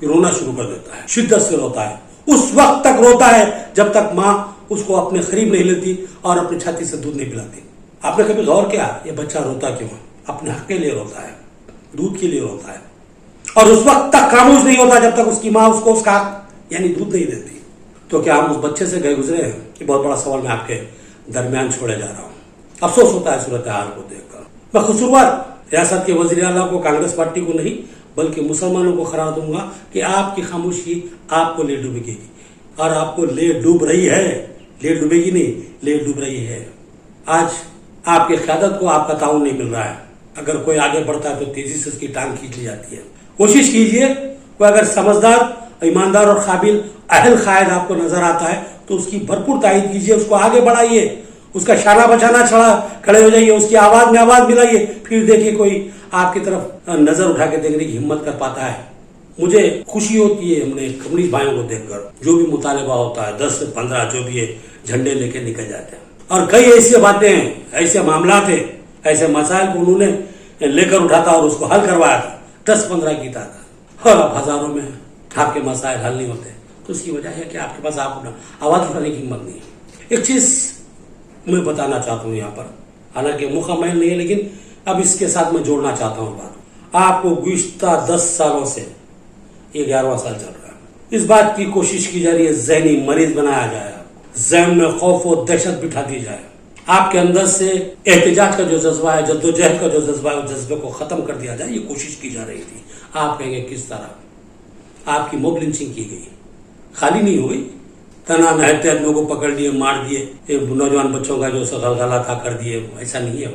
کہ رونا شروع کر دیتا ہے, شدت سے روتا ہے. اس وقت تک روتا ہے جب تک ماں اس کو اپنے قریب نہیں لیتی اور اپنی چھاتی سے دودھ نہیں پلاتی. آپ نے کبھی غور کیا یہ بچہ روتا کیوں ہے؟ اپنے حق کے لیے روتا ہے, دودھ کے لیے روتا ہے, اور اس وقت تک خاموش نہیں ہوتا جب تک اس کی ماں اس کو اس کا حق یعنی دودھ نہیں دیتی. تو کیا ہم اس بچے سے گئے گزرے ہیں؟ یہ بہت بڑا سوال میں آپ کے درمیان چھوڑے جا رہا ہوں. افسوس ہوتا ہے صورتحال کو دیکھ کر. میں قصوروار ریاست کے وزیر اعلیٰ کو, کانگریس پارٹی کو نہیں بلکہ مسلمانوں کو قرار دوں گا کہ آپ کی خاموشی آپ کو لے ڈوبے گی, اور آپ کو لے ڈوب رہی ہے. لے ڈوبے گی نہیں, لے ڈوب رہی ہے. آج آپ کی قیادت کو آپ کا تعاون نہیں مل رہا ہے. اگر کوئی آگے بڑھتا ہے تو تیزی سے اس کی ٹانگ کھینچ لی جاتی ہے. کوشش کیجئے, کوئی اگر سمجھدار, ایماندار اور قابل اہل قائد آپ کو نظر آتا ہے تو اس کی بھرپور تائید کیجئے, اس کو آگے بڑھائیے, اس کا شانہ بچانا کھڑے ہو جائیے, اس کی آواز میں آواز ملائیے. پھر دیکھیے کوئی آپ کی طرف نظر اٹھا کے دیکھنے کی ہمت کر پاتا ہے. مجھے خوشی ہوتی ہے اپنے کمیونسٹ بھائیوں کو دیکھ کر, جو بھی مطالبہ ہوتا ہے 10 سے 15 جو بھی ہے جھنڈے لے کے نکل جاتے ہیں. اور کئی ایسی باتیں ہیں, ایسے معاملات ہیں, ایسے مسائل کو انہوں نے لے کر اٹھا تھا اور اس کو حل کروایا تھا. 10-15 کی تعداد, اور اب ہزاروں میں آپ کے مسائل حل نہیں ہوتے. تو اس کی وجہ ہے کہ آپ کے پاس آپ آواز اٹھانے کی ہمت نہیں ہے. ایک چیز میں بتانا چاہتا ہوں یہاں پر, حالانکہ مکمل نہیں ہے لیکن اب اس کے ساتھ میں جوڑنا چاہتا ہوں بات. آپ کو گزشتہ 10 سالوں سے, یہ 11واں سال چل رہا ہے, اس بات کی کوشش کی جا رہی ہے ذہنی مریض بنایا جائے, ذہن میں خوف و دہشت بٹھا دی جائے. آپ کے اندر سے احتجاج کا جو جذبہ ہے, جدوجہد کا جو جذبہ ہے, اس جذبے کو ختم کر دیا جائے. یہ کوشش کی جا رہی تھی. آپ کہیں گے کس طرح؟ آپ کی موب لنچنگ کی گئی, خالی نہیں ہوئی, تنا نہتے لوگوں کو پکڑ لیے, مار دیے, نوجوان بچوں کا جو غلغلہ تھا کر دیے. ایسا نہیں ہے,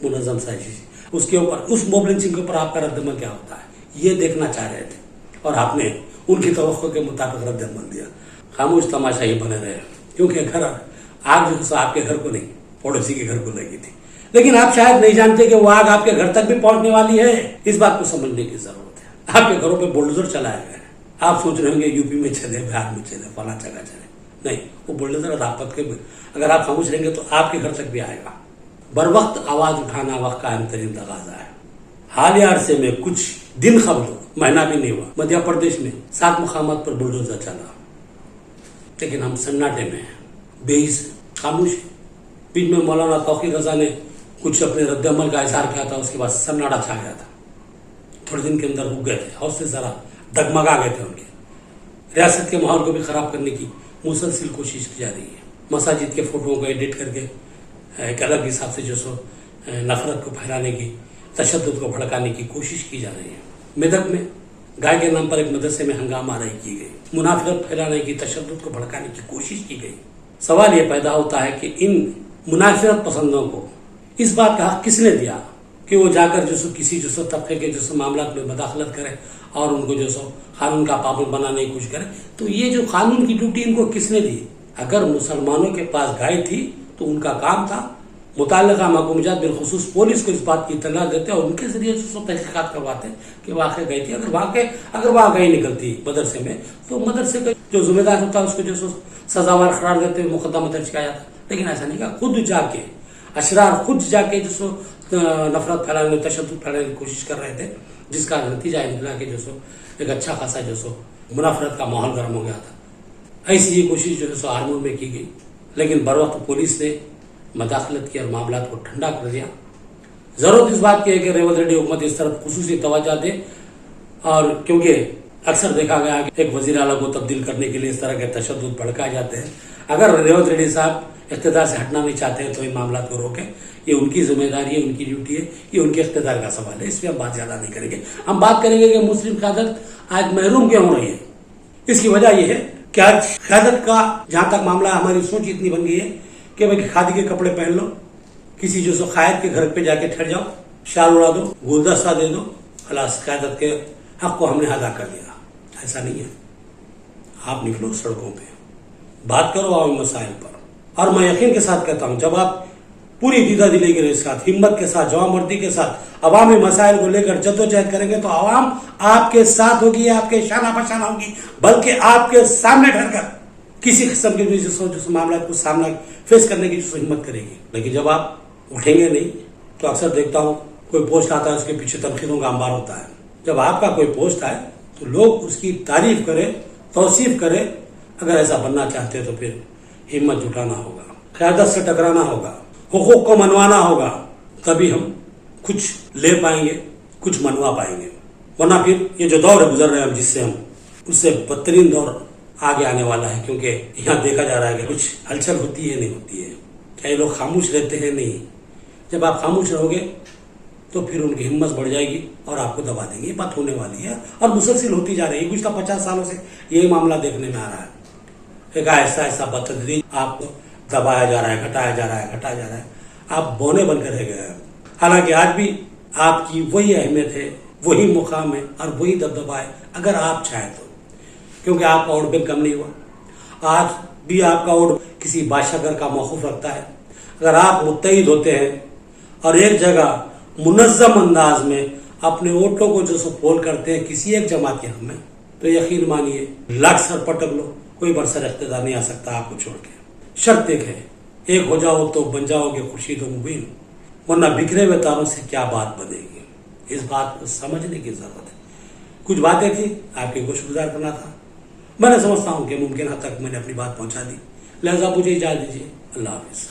منظم سازش. اس کے اوپر, اس موب لنچنگ کے اوپر آپ کا رد عمل کیا ہوتا ہے یہ دیکھنا چاہ رہے تھے, اور آپ نے ان کی توقع کے مطابق رد عمل دیا. خاموش تماشا ہی بنے رہے, کیونکہ گھر آگ جو آپ کے گھر کو نہیں پڑوسی کے گھر کو لگی تھی. لیکن آپ شاید نہیں جانتے کہ وہ آگ آپ کے گھر تک بھی پہنچنے والی ہے. اس بات کو سمجھنے کی ضرورت ہے. آپ کے گھروں پہ بلڈوزر چلائے گئے. آپ سوچ رہے ہوں گے یو پی میں چلے, بہار میں چلے, فلاں جگہ چلے. نہیں, وہ بلڈوزر آپ کے, اگر آپ خاموش رہیں گے تو آپ کے گھر تک بھی آئے گا. بر وقت آواز اٹھانا وقت کا اہم ترین تقاضا ہے. حالیہ عرصے میں کچھ دن قبل, مہینہ بھی نہیں ہوا, مدھیہ پردیش میں 7 مقامات پر بلڈوزر چلا, لیکن ہم سناٹے میں ہیں, بےحس خاموش. بیچ میں مولانا توقیر رضا نے کچھ اپنے رد عمل کا اظہار کیا تھا, اس کے بعد سناٹا چھا گیا تھا. تھوڑے دن کے اندر رک گئے تھے, حوصلے ذرا ڈگمگا گئے تھے ان کے. ریاست کے ماحول کو بھی خراب کرنے کی مسلسل کوشش کی جا رہی ہے. مساجد کے فوٹوؤں کو ایڈٹ کر کے ایک الگ حساب سے جو سو نفرت کو پھیلانے کی, تشدد کو بھڑکانے کی کوشش کی جا رہی ہے. میدک میں گائے کے نام پر ایک مدرسے میں ہنگامہ آرائی کی گئی, منافرت پھیلانے کی, تشدد کو بھڑکانے کی کوشش کی گئی. سوال یہ پیدا ہوتا ہے کہ ان منافرت پسندوں کو اس بات کا حق کس نے دیا کہ وہ جا کر جو سو کسی جو سو طبقے کے جو سو معاملات میں مداخلت کرے اور ان کو جو سو قانون کا پابند بنانے کی کوشش کرے؟ تو یہ جو قانون کی ڈیوٹی ان کو کس نے دی؟ اگر مسلمانوں کے پاس گائے تھی تو ان کا کام تھا متعلقہ محکوم جات بالخصوص پولیس کو اس بات کی اطلاع دیتے اور ان کے ذریعے سے تحقیقات کرواتے کہ واقع گئی تھی. اگر واقع نکلتی مدرسے میں تو مدرسے کا جو ذمہ دار ہوتا ہے اس کو جو سزاوار قرار دیتے ہوئے مقدمہ درج کیا جاتا. لیکن ایسا نہیں, کہ خود جا کے اشرار خود جا کے جو سو نفرت پھیلانے, تشدد پھیلانے کی کوشش کر رہے تھے, جس کا نتیجہ نکلا کہ جو سو ایک اچھا خاصا جو سو منافرت کا ماحول گرم ہو گیا تھا. ایسی یہ کوشش جو سو ہارمون میں کی گئی, لیکن بر وقت پولیس نے مداخلت کی اور معاملات کو ٹھنڈا کر دیا. ضرورت اس بات کی ہے کہ ریونت ریڈی حکومت اس طرف خصوصی توجہ دے, اور کیونکہ اکثر دیکھا گیا کہ ایک وزیر اعلیٰ کو تبدیل کرنے کے لیے اس طرح کے تشدد بھڑکائے جاتے ہیں. اگر ریونت ریڈی صاحب اقتدار سے ہٹنا نہیں چاہتے ہیں تو ان معاملات کو روکیں. یہ ان کی ذمہ داری ہے, ان کی ڈیوٹی ہے, یہ ان کے اقتدار کا سوال ہے. اس پہ ہم بات زیادہ نہیں کریں گے. ہم بات کریں گے کہ مسلم قیادت آج محروم کیوں ہو رہی ہے. اس کی وجہ یہ ہے کہ آج قیادت کا جہاں تک معاملہ, ہماری سوچ اتنی بن گئی ہے کہ بھائی کھادی کے کپڑے پہن لو, کسی جو سو قائد کے گھر پہ جا کے ٹھہر جاؤ, شال اڑا دو, گلدستہ دے دو, خلاص قیادت کے حق کو ہم نے ادا کر دیا. ایسا نہیں ہے. آپ نکلو سڑکوں پہ, بات کرو عوامی مسائل پر. اور میں یقین کے ساتھ کہتا ہوں, جب آپ پوری دیدہ دلی کے ساتھ, ہمت کے ساتھ, جوان مردی کے ساتھ عوامی مسائل کو لے کر جدوجہد کریں گے تو عوام آپ کے ساتھ ہوگی, آپ کے شانہ بشانہ ہوگی, بلکہ آپ کے سامنے ڈر کر کسی قسم کے جو معاملات کو سامنا فیس کرنے کی جو ہمت کرے گی. لیکن جب آپ اٹھیں گے نہیں تو اکثر دیکھتا ہوں کوئی پوسٹ آتا ہے, اس کے پیچھے تنقیدوں کا انبار ہوتا ہے. جب آپ کا کوئی پوسٹ آئے تو لوگ اس کی تعریف کرے، توصیف کرے. اگر ایسا بننا چاہتے تو پھر ہمت جٹانا ہوگا، قیادت سے ٹکرانا ہوگا، حقوق کو منوانا ہوگا، تبھی ہم کچھ لے پائیں گے، کچھ منوا پائیں گے. ورنہ پھر یہ جو دور گزر رہے ہیں جس سے ہم، اس سے بدترین دور آگے آنے والا ہے. کیونکہ یہاں دیکھا جا رہا ہے کہ کچھ ہلچل ہوتی ہے نہیں ہوتی ہے. کیا یہ لوگ خاموش رہتے ہیں؟ نہیں. جب آپ خاموش رہو گے تو پھر ان کی ہمت بڑھ جائے گی اور آپ کو دبا دیں گے. یہ بات ہونے والی ہے اور مسلسل ہوتی جا رہی ہے. گزشتہ 50 سالوں سے یہی معاملہ دیکھنے میں آ رہا ہے. ایک ایسا بتدریج آپ کو دبایا جا رہا ہے، گھٹایا جا رہا ہے. آپ بونے بن کر رہ گئے ہیں. حالانکہ آج بھی آپ کی وہی اہمیت ہے، وہی مقام ہے اور وہی دبدبہ ہے اگر آپ چاہیں تو. کیونکہ آپ کا ووٹ بینک کم نہیں ہوا. آج بھی آپ کا ووٹ کسی بادشاہ گھر کا موقوف رکھتا ہے. اگر آپ متحد ہوتے ہیں اور ایک جگہ منظم انداز میں اپنے ووٹوں کو جو سو پول کرتے ہیں کسی ایک جماعت کے حق میں، تو یقین مانیے لاکھ سر پٹک لو، کوئی برسر اقتدار نہیں آ سکتا آپ کو چھوڑ کے. شرط ایک ہے، ایک ہو جاؤ تو بن جاؤ گے خورشید و مبین، ورنہ بکھرے ہوئے تاروں سے کیا بات بنے گی. اس بات کو سمجھنے کی ضرورت ہے. کچھ باتیں تھیں آپ کے گوش گزار کرنا تھا. میں نے سمجھتا ہوں کہ ممکن حد تک میں نے اپنی بات پہنچا دی. لہذا مجھے اجازت دیجیے. اللہ حافظ.